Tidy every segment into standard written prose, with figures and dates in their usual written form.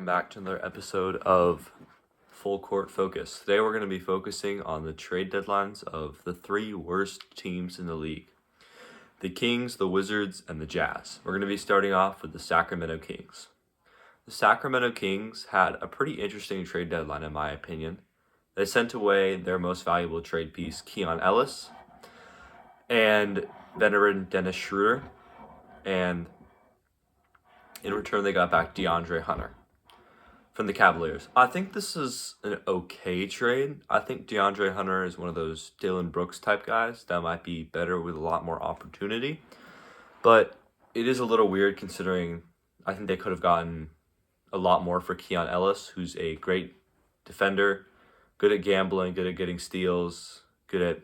welcome back to another episode of Full Court Focus. Today we're going to be focusing on the trade deadlines of the three worst teams in the league. The Kings, the Wizards, and the Jazz. We're going to be starting off with the Sacramento Kings. The Sacramento Kings had a pretty interesting trade deadline in my opinion. They sent away their most valuable trade piece, Keon Ellis, and veteran Dennis Schroeder, and in return, they got back DeAndre Hunter from the Cavaliers. I think this is an okay trade. I think DeAndre Hunter is one of those Dillon Brooks type guys that might be better with a lot more opportunity. But it is a little weird considering I think they could have gotten a lot more for Keon Ellis, who's a great defender, good at gambling, good at getting steals, good at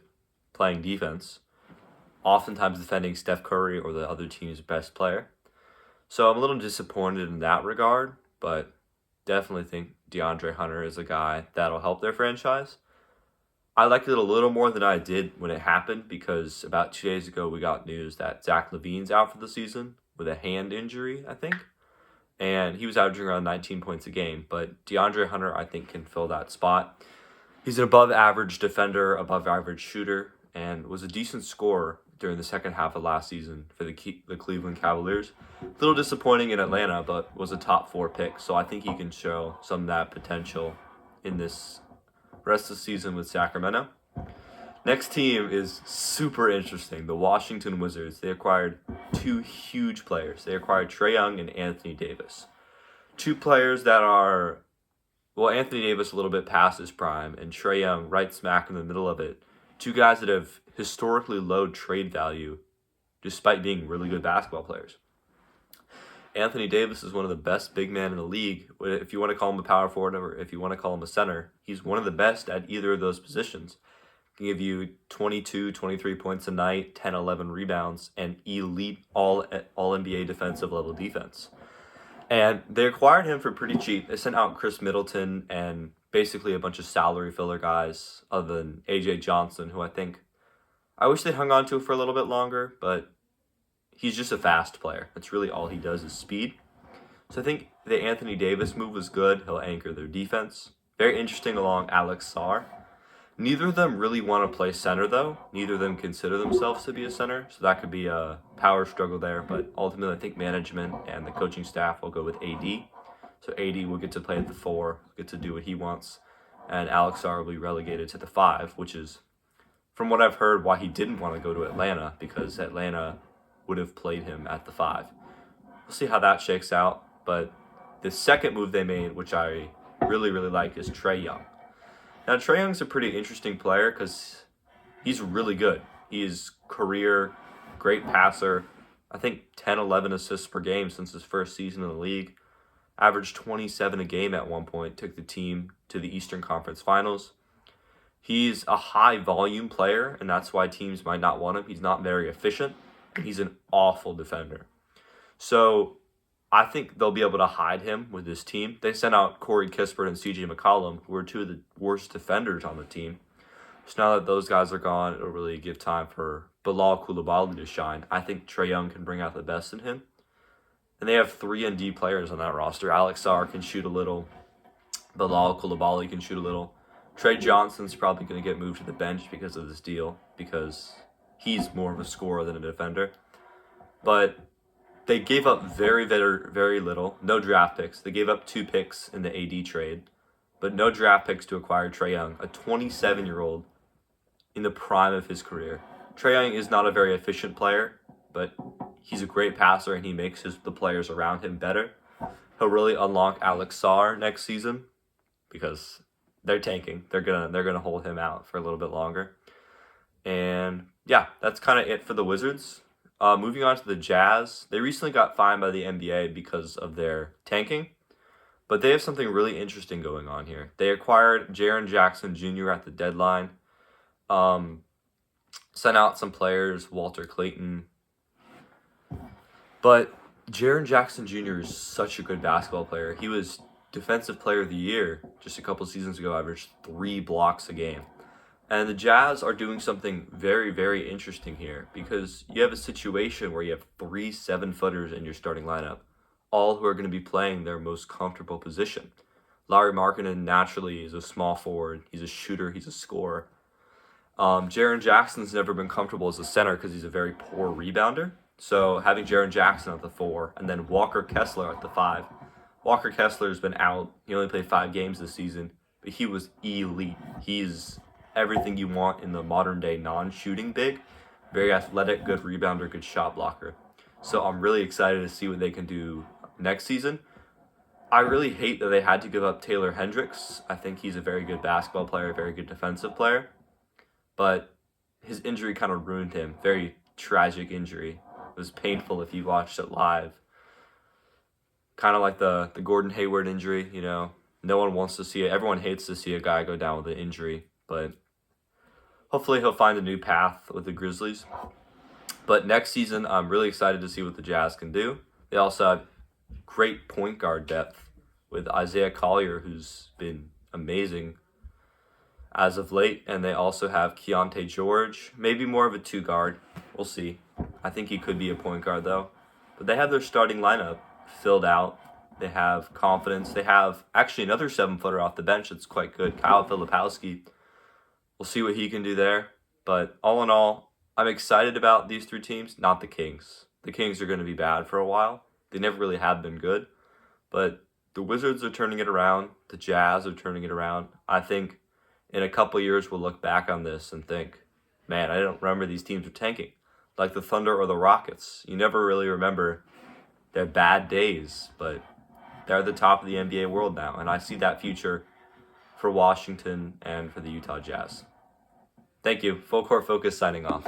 playing defense, oftentimes defending Steph Curry or the other team's best player. So I'm a little disappointed in that regard, but definitely think DeAndre Hunter is a guy that'll help their franchise. I like it a little more than I did when it happened because about 2 days ago we got news that Zach LaVine's out for the season with a hand injury, I think. And he was averaging around 19 points a game, but DeAndre Hunter I think can fill that spot. He's an above average defender, above average shooter, and was a decent scorer during the second half of last season for the Cleveland Cavaliers. A little disappointing in Atlanta, but was a top 4 pick, so I think he can show some of that potential in this rest of the season with Sacramento. Next team is super interesting, the Washington Wizards. They acquired 2 huge players. They acquired Trae Young and Anthony Davis. 2 players that are, Anthony Davis a little bit past his prime, and Trae Young right smack in the middle of it. 2 guys that have historically low trade value despite being really good basketball players. Anthony Davis is one of the best big men in the league. If you want to call him a power forward or if you want to call him a center, he's one of the best at either of those positions. He can give you 22, 23 points a night, 10, 11 rebounds, and elite all NBA defensive level defense. And they acquired him for pretty cheap. They sent out Chris Middleton and basically a bunch of salary filler guys other than AJ Johnson, who I wish they'd hung on to for a little bit longer, but he's just a fast player. That's really all he does is speed. So I think the Anthony Davis move was good. He'll anchor their defense. Very interesting along Alex Sarr. Neither of them really want to play center, though. Neither of them consider themselves to be a center, so that could be a power struggle there. But ultimately, I think management and the coaching staff will go with AD. So AD will get to play at the 4, get to do what he wants, and Alex Sarr will be relegated to the 5, which is, from what I've heard, why he didn't want to go to Atlanta, because Atlanta would have played him at the 5. We'll see how that shakes out, but the second move they made, which I really, really like, is Trae Young. Now, Trae Young's a pretty interesting player because he's really good. He is career, great passer. I think 10, 11 assists per game since his first season in the league. Averaged 27 a game at one point, took the team to the Eastern Conference Finals. He's a high volume player, and that's why teams might not want him. He's not very efficient, and he's an awful defender. So I think they'll be able to hide him with this team. They sent out Corey Kispert and CJ McCollum, who are 2 of the worst defenders on the team. So now that those guys are gone, it'll really give time for Bilal Coulibaly to shine. I think Trae Young can bring out the best in him. And they have 3 and D players on that roster. Alex Sarr can shoot a little. Bilal Coulibaly can shoot a little. Trey Johnson's probably going to get moved to the bench because of this deal, because he's more of a scorer than a defender. But they gave up very, very, very little. No draft picks. They gave up 2 picks in the AD trade, but no draft picks to acquire Trae Young, a 27-year-old in the prime of his career. Trae Young is not a very efficient player, but he's a great passer and he makes the players around him better. He'll really unlock Alex Sarr next season because they're tanking. They're gonna hold him out for a little bit longer. And yeah, that's kind of it for the Wizards. Moving on to the Jazz, they recently got fined by the NBA because of their tanking, but they have something really interesting going on here. They acquired Jaren Jackson Jr. at the deadline, sent out some players, Walter Clayton, but Jaren Jackson Jr. is such a good basketball player. He was Defensive Player of the Year just a couple seasons ago, averaged 3 blocks a game. And the Jazz are doing something very, very interesting here because you have a situation where you have 3 7-footers in your starting lineup. all who are going to be playing their most comfortable position. Lauri Markkanen naturally is a small forward. He's a shooter. He's a scorer. Jaren Jackson's never been comfortable as a center because he's a very poor rebounder. So having Jaren Jackson at the 4 and then Walker Kessler at the 5. Walker Kessler's been out. He only played 5 games this season, but he was elite. He's everything you want in the modern day non-shooting big. Very athletic, good rebounder, good shot blocker. So I'm really excited to see what they can do next season. I really hate that they had to give up Taylor Hendricks. I think he's a very good basketball player, a very good defensive player. But his injury kind of ruined him. Very tragic injury. It was painful if you watched it live. Kind of like the Gordon Hayward injury, you know. No one wants to see it. Everyone hates to see a guy go down with an injury. But hopefully he'll find a new path with the Grizzlies. But next season, I'm really excited to see what the Jazz can do. They also have great point guard depth with Isaiah Collier, who's been amazing as of late. And they also have Keontae George, maybe more of a 2 guard. We'll see. I think he could be a point guard, though. But they have their starting lineup filled out. They have confidence. They have actually another 7-footer off the bench that's quite good, Kyle Filipowski. We'll see what he can do there. But all in all, I'm excited about these 3 teams, not the Kings. The Kings are going to be bad for a while. They never really have been good. But the Wizards are turning it around. The Jazz are turning it around. I think in a couple years we'll look back on this and think, man, I don't remember these teams were tanking. Like the Thunder or the Rockets. You never really remember their bad days, but they're at the top of the NBA world now. And I see that future for Washington and for the Utah Jazz. Thank you. Full Court Focus signing off.